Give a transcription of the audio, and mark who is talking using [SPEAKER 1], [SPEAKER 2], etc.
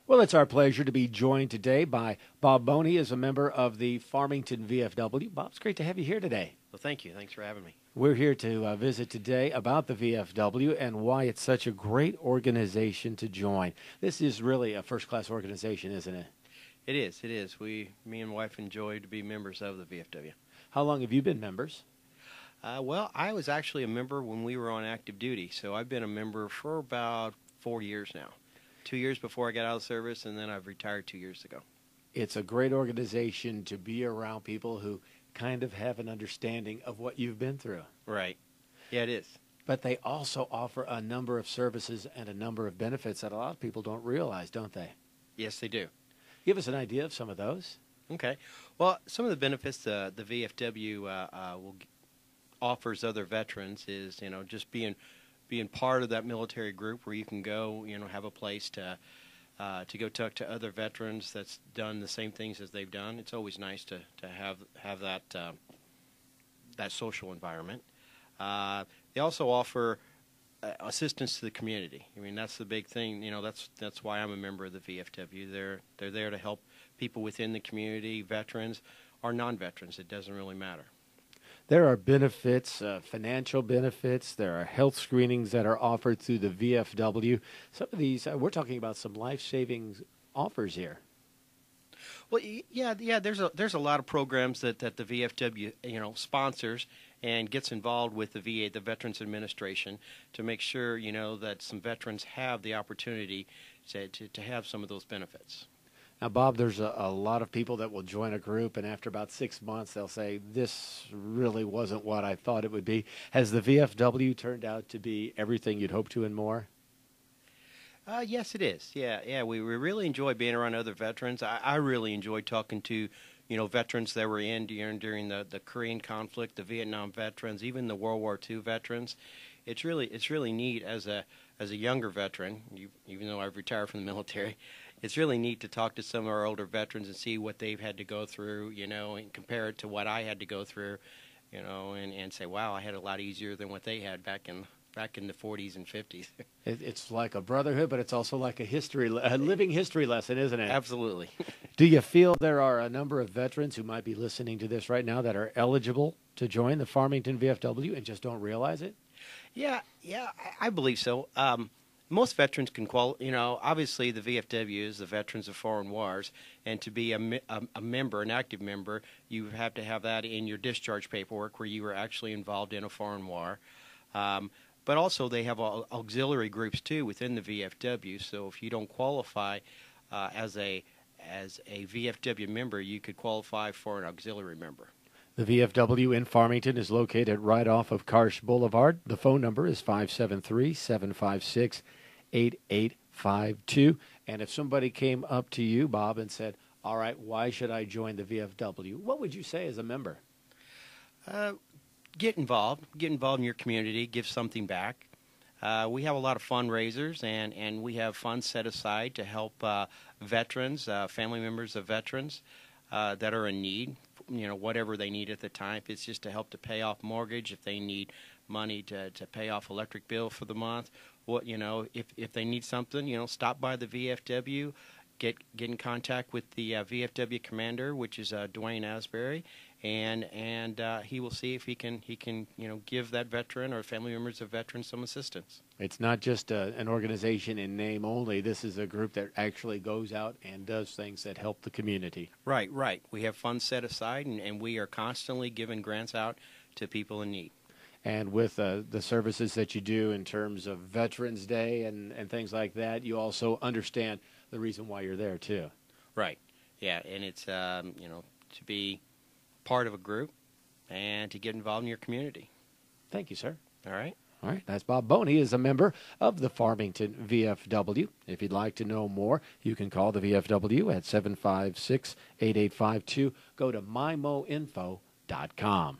[SPEAKER 1] Well, it's our pleasure to be joined today by Bob Boney as a member of the Farmington VFW. Bob, it's great to have you here today.
[SPEAKER 2] Well, thank you. Thanks for having me.
[SPEAKER 1] We're here to visit today about the VFW and why it's such a great organization to join. This is really a first-class organization, isn't it?
[SPEAKER 2] It is. It is. Me and wife enjoy to be members of the VFW.
[SPEAKER 1] How long have you been members?
[SPEAKER 2] Well, I was actually a member when we were on active duty, so I've been a member for about 4 years now. 2 years before I got out of service, and then I've retired 2 years ago.
[SPEAKER 1] It's a great organization to be around people who kind of have an understanding of what you've been through.
[SPEAKER 2] Right. Yeah, it is.
[SPEAKER 1] But they also offer a number of services and a number of benefits that a lot of people don't realize, don't they?
[SPEAKER 2] Yes, they do.
[SPEAKER 1] Give us an idea of some of those.
[SPEAKER 2] Okay. Well, some of the benefits the VFW offers other veterans is, just being part of that military group where you can go, have a place to go talk to other veterans that's done the same things as they've done. It's always nice to have that social environment. They also offer assistance to the community. I mean, that's the big thing. That's why I'm a member of the VFW. They're there to help people within the community, veterans or non-veterans. It doesn't really matter.
[SPEAKER 1] There are benefits, financial benefits. There are health screenings that are offered through the VFW. Some of these, we're talking about some life-saving offers here.
[SPEAKER 2] Well, yeah. There's a lot of programs that the VFW sponsors and gets involved with the VA, the Veterans Administration, to make sure that some veterans have the opportunity to have some of those benefits.
[SPEAKER 1] Now, Bob, there's a lot of people that will join a group, and after about 6 months, they'll say, this really wasn't what I thought it would be. Has the VFW turned out to be everything you'd hoped to and more?
[SPEAKER 2] Yes, it is. Yeah. We really enjoy being around other veterans. I really enjoy talking to, veterans that were in during the Korean conflict, the Vietnam veterans, even the World War II veterans. It's really neat as a younger veteran, even though I've retired from the military. It's really neat to talk to some of our older veterans and see what they've had to go through, and compare it to what I had to go through, and say, wow, I had it a lot easier than what they had back in the 40s and 50s.
[SPEAKER 1] It's like a brotherhood, but it's also like a living history lesson, isn't it?
[SPEAKER 2] Absolutely.
[SPEAKER 1] Do you feel there are a number of veterans who might be listening to this right now that are eligible to join the Farmington VFW and just don't realize it?
[SPEAKER 2] Yeah, I believe so. Most veterans can obviously the VFW is the Veterans of Foreign Wars, and to be a member, an active member, you have to have that in your discharge paperwork where you were actually involved in a foreign war. But also they have auxiliary groups too within the VFW. So if you don't qualify as a VFW member, you could qualify for an auxiliary member.
[SPEAKER 1] The VFW in Farmington is located right off of Karsh Boulevard. The phone number is 573-756-8852. And if somebody came up to you, Bob, and said, all right, why should I join the VFW? What would you say as a member?
[SPEAKER 2] Get involved in your community, give something back. We have a lot of fundraisers, and we have funds set aside to help veterans, family members of veterans that are in need, whatever they need at the time. If it's just to help to pay off mortgage, if they need money to pay off electric bill for the month, if they need something, stop by the VFW, get in contact with the VFW commander, which is Dwayne Asbury, and he will see if he can give that veteran or family members of veterans some assistance.
[SPEAKER 1] It's not just an organization in name only. This is a group that actually goes out and does things that help the community.
[SPEAKER 2] Right. We have funds set aside, and we are constantly giving grants out to people in need.
[SPEAKER 1] And with the services that you do in terms of Veterans Day and things like that, you also understand the reason why you're there, too.
[SPEAKER 2] Right. Yeah, and it's, to be part of a group and to get involved in your community.
[SPEAKER 1] Thank you, sir.
[SPEAKER 2] All right.
[SPEAKER 1] All right. That's Bob Boney. He is a member of the Farmington VFW. If you'd like to know more, you can call the VFW at 756-8852. Go to mymoinfo.com.